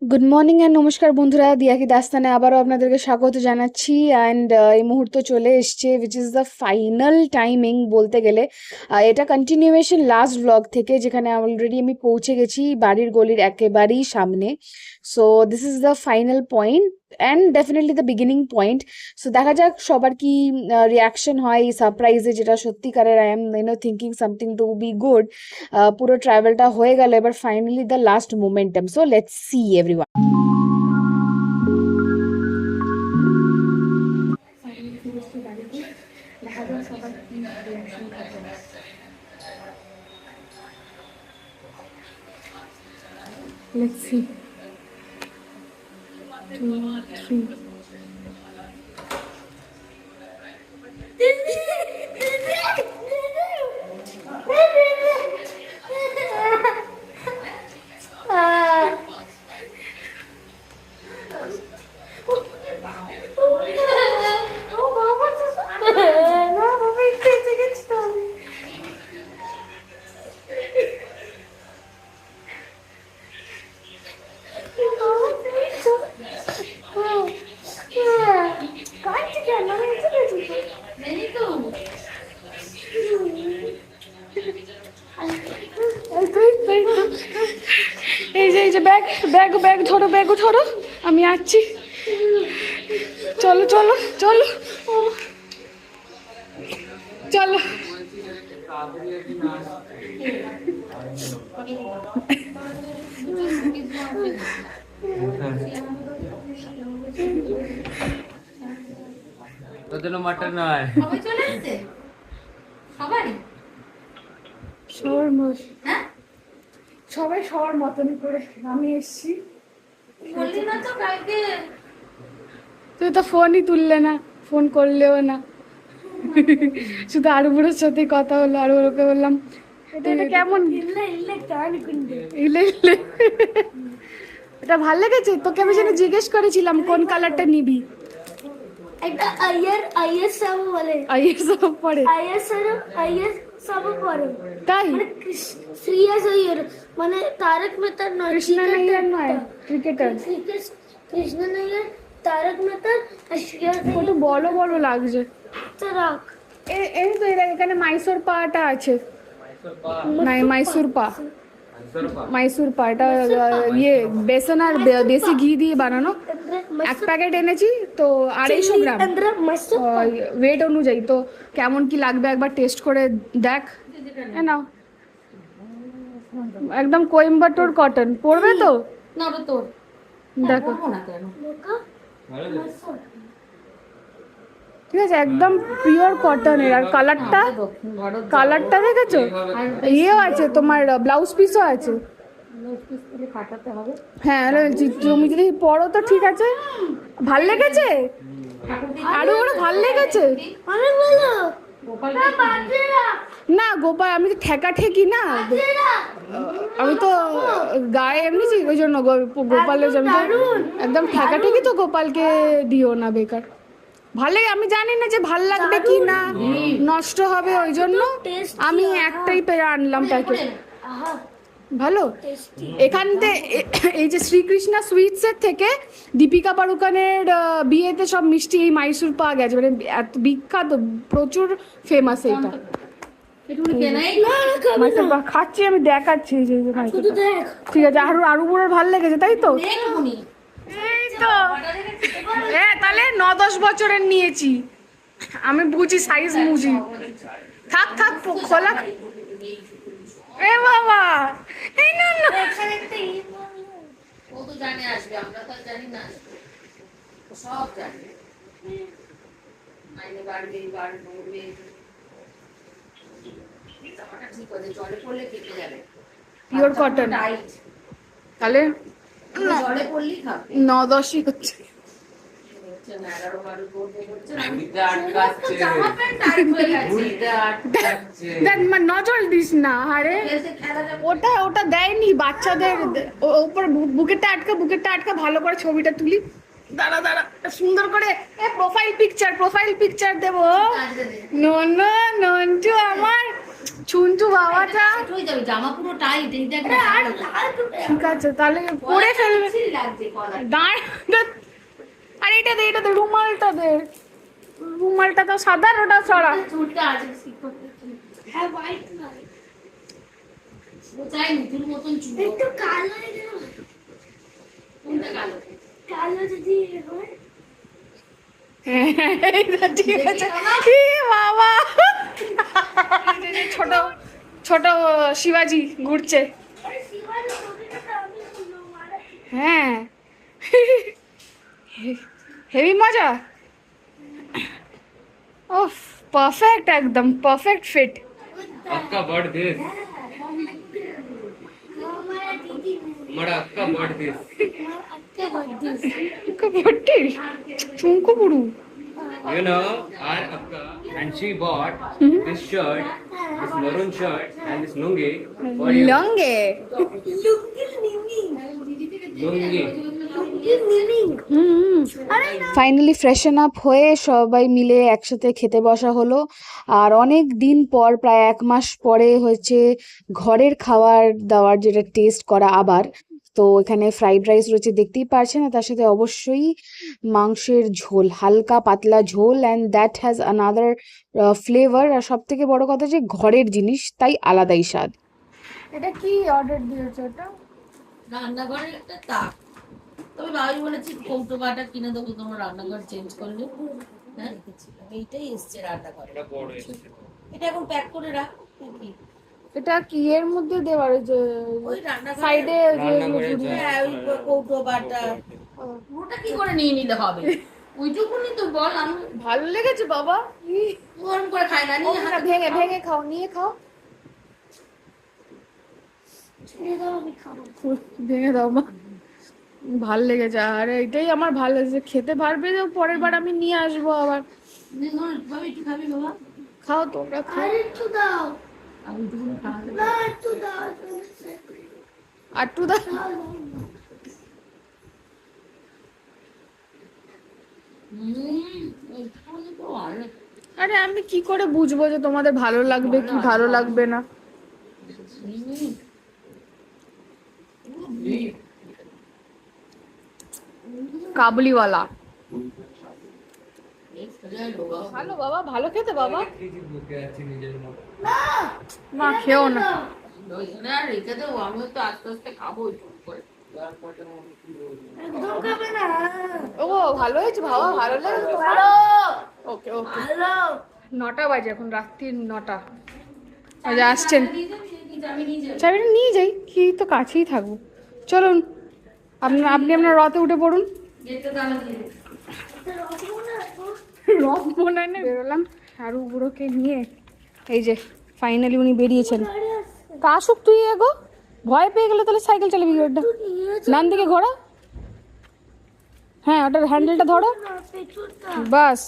Good morning and নমস্কার বন্ধুরা, দিয়াকি দাস্তানে আবারও আপনাদেরকে স্বাগত জানাচ্ছি। অ্যান্ড এই মুহূর্ত চলে এসছে which is the final timing বলতে গেলে। এটা কন্টিনিউয়েশন লাস্ট ব্লগ থেকে, যেখানে অলরেডি আমি পৌঁছে গেছি বাড়ির গলির একেবারেই সামনে। So this is the final point and definitely the beginning point. So দেখা যাক সবার কি রিয়াকশন হয় এই সারপ্রাইজে, যেটা সত্যিকারের I am thinking something to be good. পুরো ট্রাভেলটা হয়ে গেল, এবার finally the last momentum. So let's see everyone. Let's see. 2, 3. এই যে ব্যাগ ব্যাগ ব্যাগ ধরো, ব্যাগ ধরো, আমি আসছি। চলো চলো চলো চলো। তোদের মাটন নয়, সবাই চলে এসেছে সবারই। হ্যাঁ সবাই সবার মতনই করে আমি এসছি। বললি না তো কালকে? তুই তো ফোনই তুললে না, ফোন করলেও না, শুধু আরুবুড়োর সাথে কথা হলো। আরুবুড়োকে বললাম এটা কেমন, ইলে ইলে এটা ভাল লেগেছে তোকে? আমি যেন জিজ্ঞেস করেছিলাম কোন কালারটা নিবি। একটা আইএস সব বলে, আইএস পড়ে আইএস সব পড়ে, তাই? মানে সিরিয়াস আইয়ার, মানে তারক মেহতার নয়, কৃষ্ণ নাইয়ার নয়, ক্রিকেটার। কৃষ্ণ নাইয়ার, তারক মেহতার আর শ্রেয়া কত বড় বড় লাগছে। তারক। এই তো এখানে মাইসোর পাটা আছে। নাই, মাইসোর পা, মাইসোর পা। এটা ইয়ে বেসন আর দেশি ঘি দিয়ে বানানো। এক প্যাকেট এনেছি তো 250 গ্রাম ওয়েট অনুযায়ী। তো কেমন কি লাগবে একবার টেস্ট করে দেখ। নাও, একদম কোয়েম্বাটোর কটন, পড়বে তো? না ওটা তোর, দেখো, বলবো না কেন? ঠিক আছে, একদম পিওর কটনের। আর কালারটা, দক্ষিণ ভারত কালারটা দেখেছো? ইয়েও আছে তোমার, ব্লাউজ পিসও আছে। খাটাতে হবে। হ্যাঁ, তুমি যদি পরো তো ঠিক আছে। ভাল লেগেছে? আরো বড় ভাল লেগেছে? অনেক ভালো। গোপালকে না গোপাল, আমি তো ঠেকা ঠেকি না, আমি তো গায়ে এমনিছি, ওই জন্য গোপালের জন্য একদম ঠেকা ঠেকি। তো গোপালকে দিও না বেকার। ভালো, আমি জানি না যে ভাল লাগবে কি না, নষ্ট হবে, ওই জন্য আমি একটাই পেয়ে আনলাম প্যাকেট। আহা, ভালো। এখান থেকে এই যে শ্রীকৃষ্ণা সুইটসের থেকে দীপিকা পাড়ুকানের বিয়েতে সব মিষ্টি এই মাইসুর পাওয়া গেছে, মানে এত বিখ্যাত, প্রচুর ফেমাস এইটা। একটুখানি কেনাই মাইসুর পা খাচ্ছি আমি, দেখাচ্ছি এই যে মাইসুর শুধু পা। দেখ। ঠিক আছে, আরু বুড়োর ভাল লেগেছে তাই তো? দেখুনি এই তো, হ্যাঁ, তাহলে 9-10 বছরের নিয়েছি আমি, বুঝি সাইজ বুঝি। থাক থাক, খোলা। এ বাবা, এই না না, এখানে একটা ও তো জানে আসবে, আমরা তো আর জানি না। ও সব জানে, মাইনে বাড়বে, বাড়বে। জামাটা ঠিক আছে, জলে পড়লে কেটে যাবে। Pure cotton. টাইট, তাহলে জলে পড়লেই খাবে। 9-10ই হচ্ছে। হচ্ছে না, 11-12 পড়তে পড়ছে না। ঘুড়িতে আটকাচ্ছে, জামা প্যান্ট টাইট হয়ে গেছে। ঘুড়িতে আটকাচ্ছে। দেখ, নজর দিস না। আরে এসে খেলা যাবে। ওটা দেয়নি বাচ্চাদের, ওপর বুকেটটা আটকা ভালো করে ছবিটা তুলি। দাঁড়া দাঁড়া, সুন্দর করে প্রোফাইল পিকচার দেবো। আজকে দে। নন্টু আমার চুনচু বাবাটা হয়ে যাবে, জামা পুরো টাইট, এই দেখ না, ঠিক আছে তাহলে পরে ফেলবে। লাগছে কলার। দাঁড় আর এটা দে রুমালটা দে, রুমালটা তো সাদা, ওটা ছড়া। চুলটা আছে ঠিক করতে। হ্যাঁ হোয়াইট কালার ও চাই নুতুর মতন চুল। একটু কালো রেখে দাও। কোনটা কালো? কালো যদি হয় এইটা ঠিক আছে। ই বাবা, এই যে ছোট ছোট শিবাজি ঘুরছে। আরে শিবাজি ছবিটা তো আমি শুনলো মারা। হ্যাঁ হেভি মজা। ওফ পারফেক্ট, একদম পারফেক্ট ফিট। अक्का बर्ड दिस हमारा दीदी मड़ा अक्का बर्ड दिस अक्के बर्थडे ভর্তি চুমকু বুড়ু। you know our akka and she bought this shirt, this maroon shirt and this lungi for you. লঙ্গে lungi नीनी Lungi. Lungi नीनी अरे ফাইনালি ফ্রেশন আপ হয়ে সবাই মিলে একসাথে খেতে বসা হলো। আর অনেক দিন পর, প্রায় 1 মাস পরে হয়েছে ঘরের খাবার দাবার যেটা টেস্ট করা আবার। তো এখানে ফ্রাইড রাইস রয়েছে দেখতেই পারছেন, আর তার সাথে অবশ্যই মাংসের ঝোল, হালকা পাতলা ঝোল, and that has another flavour. আর সব থেকে বড় কথা যে ঘরের জিনিস, তাই আলাদাই স্বাদ। এটা কি অর্ডার দিয়েছো? এটা রান্নাঘরে একটা তাক, তবে ভাবি বলেছি কৌটো বাটা কিনে দেবো, তোমার রান্নাঘর চেঞ্জ করলে। হ্যাঁ এইটাই এসছে রান্নাঘরে, এটা বড় এসেছে। এটা এখন প্যাক করে রাখ। কি এটা কি এর মধ্যে দেওয়ার যে ওই রান্নাঘরে সাইডে রান্নাঘরে হ্যাঁ ওই কৌটো বাটা পুরোটা কি করে নিয়ে নিতে হবে? ওইটুকুনি তো বল, আমি ভালো লেগেছে বাবা। গরম করে খাই না, নিয়ে হাতে ভেঙে ভেঙে খাও, নিয়ে খাও, ছেড়ে দাও আমি খাবো ভেঙে দাও মা। ভাল লেগেছে, আর এটাই আমার ভালো লেগেছে, খেতে পারবে যে পরের বার আমি নিয়ে আসবো আবার। ভাবি একটু খাবি বাবা? খাও তোমরা, খাও। আর একটু দাও আমি একটুকুনি খাওয়াতে না একটু দাও আর টু দা একটুকুনি তো ভালো। আরে আমি কি করে বুঝবো যে তোমাদের ভালো লাগবে কি ভালো লাগবে না? কাবুলিওয়ালা ভালো বাবা, ভালো খেতে বাবা। মা খেও না। আর রেখে দেবো, আমিও তো আস্তে আস্তে খাবো একটু করে। একদম খাবে না ও ভালো হয়েছে বাবা, ভালো লেগেছে তোমার? ভালো ওকে ওকে। ভালো 9টা বাজে এখন, রাত্রির 9টা। আচ্ছা আসছেন, আমি নিয়ে যাবো। চাবিটা নিয়ে যাই, কি তো কাছেই থাকবো। চলুন আপনি আপনার রথে উঠে পড়ুন। গেটটা তালা দিয়ে দে। রথ মনে না বেরোলাম শাহরু বুড়োকে নিয়ে। এই যে ফাইনালি উনি বেরিয়েছেন। তা আসুক, তুই এগো, ভয় পেয়ে গেলে তাহলে সাইকেল চালাবি ওটা। ডান দিকে ঘোরা, হ্যাঁ ওটার হ্যান্ডেলটা ধরো, বাস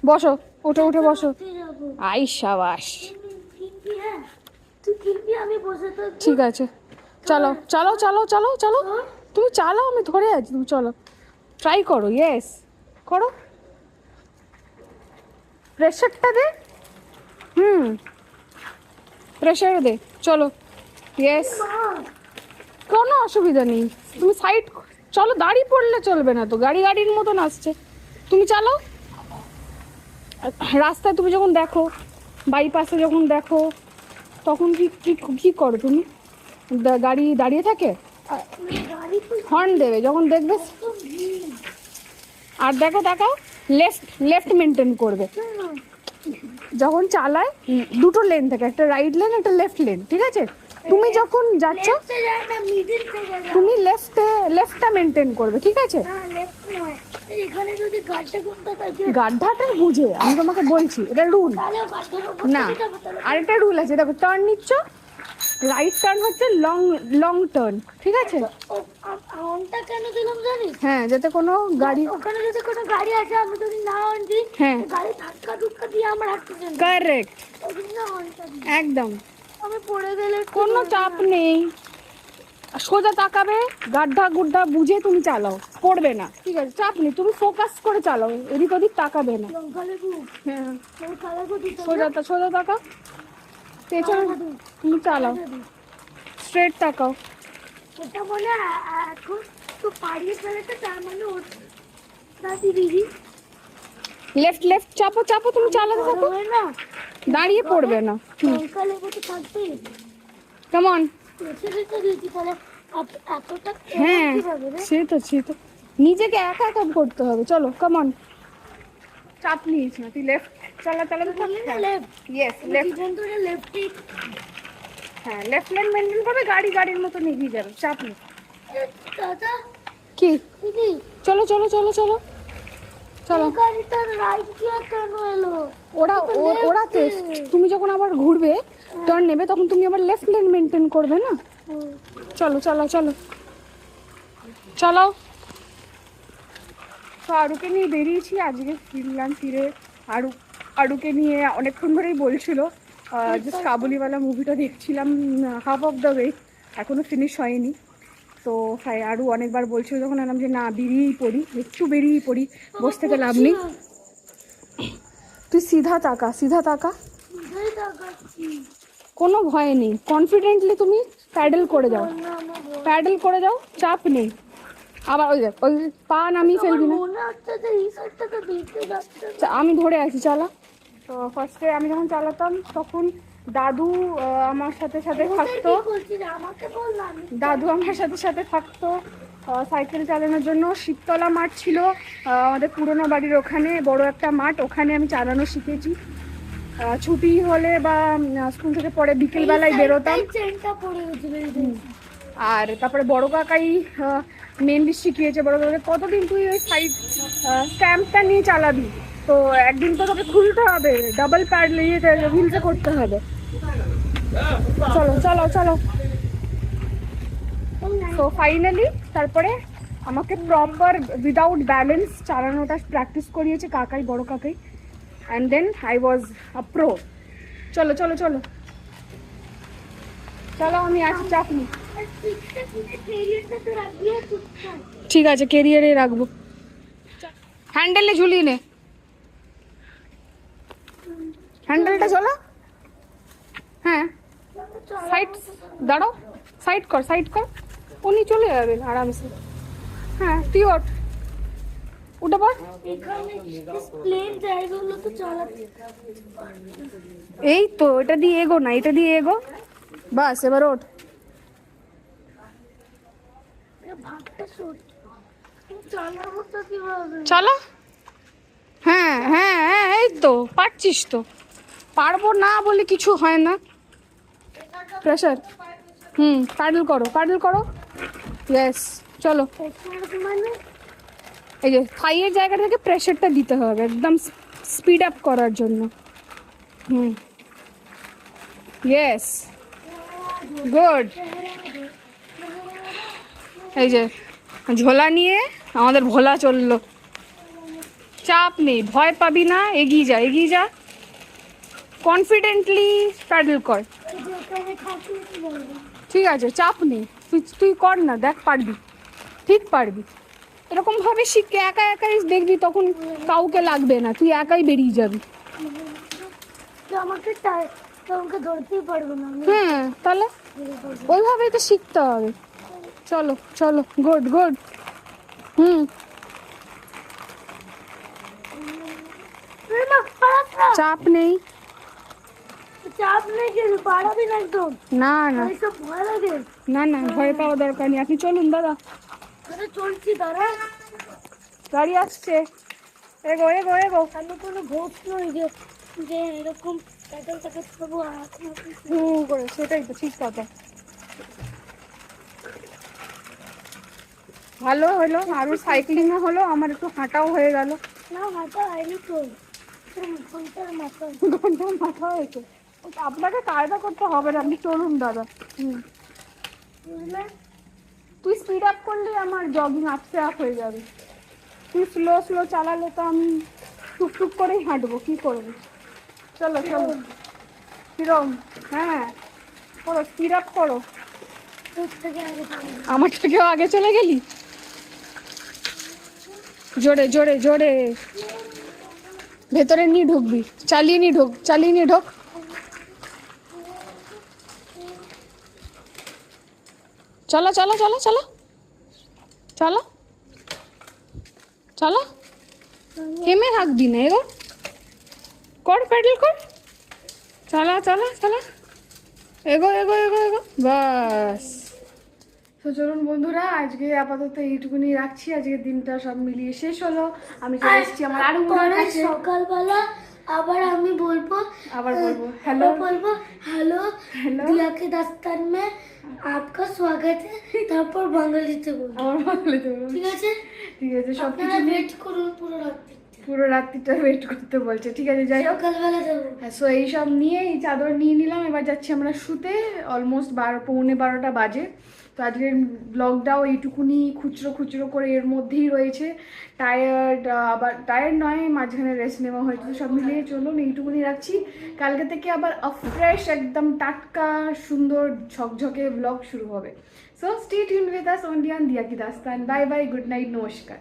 বসো, উঠে উঠে বসো। আই সাবাস, কিনবি হ্যাঁ তুই কিনবি আমি বসে থাকবো ঠিক আছে। চলো চলো চলো চলো চলো, তুমি চালাও, আমি ধরে আছি, তুমি চলো, ট্রাই করো, ইয়েস করো, প্রেশারটা দে, প্রেশার দে, চলো, ইয়েস, কোনো অসুবিধা নেই, তুমি সাইড চলো, দাঁড়িয়ে পড়লে চলবে না তো, গাড়ির মতন আসছে, তুমি চালাও। রাস্তায় তুমি যখন দেখো, বাইপাসে যখন দেখো, তখন কি করো তুমি? গাড়ি দাঁড়িয়ে থাকে, হর্ন দেবে যখন দেখবে। আর দেখো দেখাও, লেফট মেনটেন করবে যখন চালায়। দুটো লেন থাকে, একটা রাইট লেন একটা লেফট লেন, ঠিক আছে? তুমি যখন যাচ্ছ তুমি লেফটটা মেনটেন করবে, ঠিক আছে? এখানে যদি গাড়িটা কোনটা থাকে গাড্ডাটা বুঝে আমি তোমাকে বলছি, এটা রুল না। আরেকটা রুল আছে, দেখো টার্ন নিচ্ছ, রাইট টার্ন হচ্ছে লং টার্ন, ঠিক আছে? হর্নটা কেন দিলাম জানিস? হ্যাঁ, যাতে কোনো গাড়ি, ওখানে যদি কোনো গাড়ি আছে আমি যদি না হর্ন দিই হ্যাঁ গাড়ি ধাক্কা দিয়ে আমার হাঁটতে যাবে কারেক্ট, ওই জন্য হর্নটা দিই। একদম আমি পড়ে গেলে কোনো চাপ নেই, সোজা তাকাবে, গাড্ডা গুড্ডা বুঝে তুমি চালাও, পড়বে না, ঠিক আছে? চাপ নেই, তুমি ফোকাস করে চালাও, এদিক ওদিক তাকাবে না। লঙ্কা লেবু হ্যাঁ লঙ্কা লেবু দিতে সোজা তাকা, পেছনে তুমি চালাও, স্ট্রেট তাকাও। ওটা বলে এখন তো পাড়িয়ে ফেলেছে, তার মানে ওটা দিদি লেফট লেফট চাপো চাপো, তুমি চালাতে থাকো, হয় না, দাঁড়িয়ে পড়বে না। লঙ্কা লেবু তো থাকবেই। কেমন? বেছে দিতে দিয়েছি তাহলে এতটা হ্যাঁ কিভাবে রে? সে তো নিজেকে একা একা করতে হবে। চলো কেমন, চাপ নিয়েছি না, তুই লেফট চালাতে থাক। লেফট ইয়েস লেফট, জীবন ধরে লেফটই। হ্যাঁ লেফট লাইন মেনটেন করবে, গাড়ির মতো এগিয়ে যাবে, চাপ নেই। দাদা কি দিদি, চলো চলো চলো চলো চলো। এই গাড়িটা রাইট গিয়ার কেন এলো? ওরা তো তুমি যখন আবার ঘুরবে, টার্ন নেবে, তখন তুমি আবার লেফট লেন মেনটেন করবে না। চলো চলো চলো চলো। তো আরুকে নিয়ে বেরিয়েছি আজকে, ফিরে আরুকে নিয়ে অনেকক্ষণ ধরেই বলছিল, জাস্ট কাবুলিওয়ালা মুভিটা দেখছিলাম হাফ অফ দ্য ওয়ে, এখনো ফিনিশ হয়নি। তো আরু অনেকবার বলছিল, যখন এলাম যে না বেরিয়েই পড়ি, বসে থেকে লাভ নেই। তুই সিধা তাকা কোথায় তাকাচ্ছি? কোনো ভয় নেই, কনফিডেন্টলি তুমি প্যাডেল করে যাও, চাপ নেই। আবার ওই পা নামিয়ে ফেলবি না। মনে হচ্ছে যে এই সাইডটাকে দেখতে যাচ্ছে। আমি ধরে আছি, চালা। তো ফার্স্টে আমি যখন চালাতাম তখন দাদু আমার সাথে থাকতো, আমাকে বল না, দাদু আমার সাথে থাকতো সাইকেল চালানোর জন্য। শিবতলা মাঠ ছিল আমাদের পুরোনো বাড়ির ওখানে, বড় একটা মাঠ, ওখানে আমি চালানো শিখেছি। ছুটি হলে বা স্কুল থেকে পরে বিকেলবেলায় বেরোতাম। চেনটা পড়ে গেছিল। আর তারপরে বড় কাকাই মেনলি শিখিয়েছে। বড় কাকাকে কতদিন তুই ওই সাইড স্ট্যাম্পটা নিয়ে চালাবি, তো একদিন তো তোকে খুলতে হবে, ডাবল প্যাড নিয়ে হুইলসে করতে হবে। চলো চলো চলো। তো ফাইনালি তারপরে আমাকে প্রপার উইদাউট ব্যালেন্স চালানোটা প্র্যাকটিস করিয়েছে বড় কাকাই, and then I was a pro. চলো চলো চলো চলো, আমি আছি, চাপ নেই। ঠিক আছে, ক্যারিয়ারে রাখবো, হ্যান্ডেলে ঝুলিয়ে নে, হ্যান্ডেলটা চলো। হ্যাঁ সাইড দাঁড়াও, সাইড কর, উনি চলে যাবেন আরামসে। হ্যাঁ তুই উঠে পড়। প্লেন জায়গাগুলো তো চালাতে এই তো এটা দিয়ে এগো না, এটা দিয়ে এগো, বাস এবার ওঠ। ভাগটা শোট চালাবো তো কিভাবে? চলো। হ্যাঁ হ্যাঁ হ্যাঁ, এই তো পারছিস তো, পারবো না বলে কিছু হয় না। প্রেশার, প্যাডেল করো, ইয়েস। চলো, মানে এই যে থাইয়ের জায়গা থেকে প্রেশারটা দিতে হবে একদম স্পিড আপ করার জন্য। Yes, good. এই যে ঝোলা নিয়ে আমাদের ভোলা চললো, চাপ নেই, ভয় পাবি না, এগিয়ে যা, কনফিডেন্টলি প্যাডেল কর। ঠিক আছে, চাপ নেই, তুই কর না, দেখ পারবি, ঠিক পারবি। এরকম ভাবে শিখে একাই দেখবি, তখন কাউকে লাগবে না, তুই একাই বেরিয়ে যাবি। আমাকে ধরতেই পারবো না। হ্যাঁ তাহলে ওইভাবেই তো শিখতে হবে। চলো চলো, গুড। চাপ নেই কিন্তু পারাবি না একদম। না এইসব ভয় লাগে। না, ভয় পাওয়া দরকার নেই। আপনি চলুন দাদা, চলছি দাঁড়া, গাড়ি আসছে, এগো। আমি কোনো ভোট নই যে এরকম প্যাডেল করবো করে, সেটাই তো ঠিক কথা। ভালো হলো, আরো সাইক্লিংও হলো, আমার একটু হাঁটাও হয়ে গেল। না হাঁটা হয়নি তো, ঘন্টার মাথা হয়েছে। আপনাকে কায়দা করতে হবে না, আপনি চলুন দাদা। তুই স্পিড আপ করলে আমার জগিং আপসে আপ হয়ে যাবে, তুই স্লো চালালে তো আমি টুকটুক করেই হাঁটবো, কি করবো। চলো কিরম, হ্যাঁ করো, স্পিড আপ করো। আমার থেকেও আগে চলে গেলি, জোরে ভেতরে নিয়ে ঢুকবি, চালিয়ে নিয়ে ঢোক। চলো চলো চলো চলো চলো চলো থেমে থাকবি না, এগো কর, প্যাডেল কর, চলো চলো চলো, এগো এগো এগো এগো, বাস। তো চলুন বন্ধুরা, আজকে আপাতত এইটুকুনি রাখছি। আজকের দিনটা সব মিলিয়ে শেষ হলো। আমি চলে এসেছি আমার আরো পরে কাছে। সকালবেলা আবার আমি বলবো, আবার বলবো হ্যালো বলবো হ্যালো হ্যালো, दिया के दास्तान में आपका स्वागत है, তারপর বাঙালিতে বলবো। আমার বাংলা দেবো। ঠিক আছে, ঠিক আছে, সব আপনারা কিছু ওয়েট করুন পুরো রাত্রি, পুরো রাত্রিটা ওয়েট করতে বলছে। ঠিক আছে, যাই হোক। সকালবেলা দেবো। সো এইসব নিয়ে এই চাদর নিয়ে নিলাম, এবার যাচ্ছি আমরা শুতে। অলমোস্ট 12:15 বাজে। তো আজকের ব্লগটাও এইটুকুনি খুচরো খুচরো করে এর মধ্যেই রয়েছে। টায়ার্ড, আবার টায়ার্ড নয়, মাঝখানে রেস্ট নেওয়া হয়েছে। সব মিলিয়ে চলুন এইটুকুনি রাখছি। কালকে থেকে আবার ফ্রেশ, একদম টাটকা, সুন্দর ঝকঝকে ব্লগ শুরু হবে। So stay tuned with us only on দিয়া কি দাস্তান। বাই বাই, গুড নাইট, নমস্কার।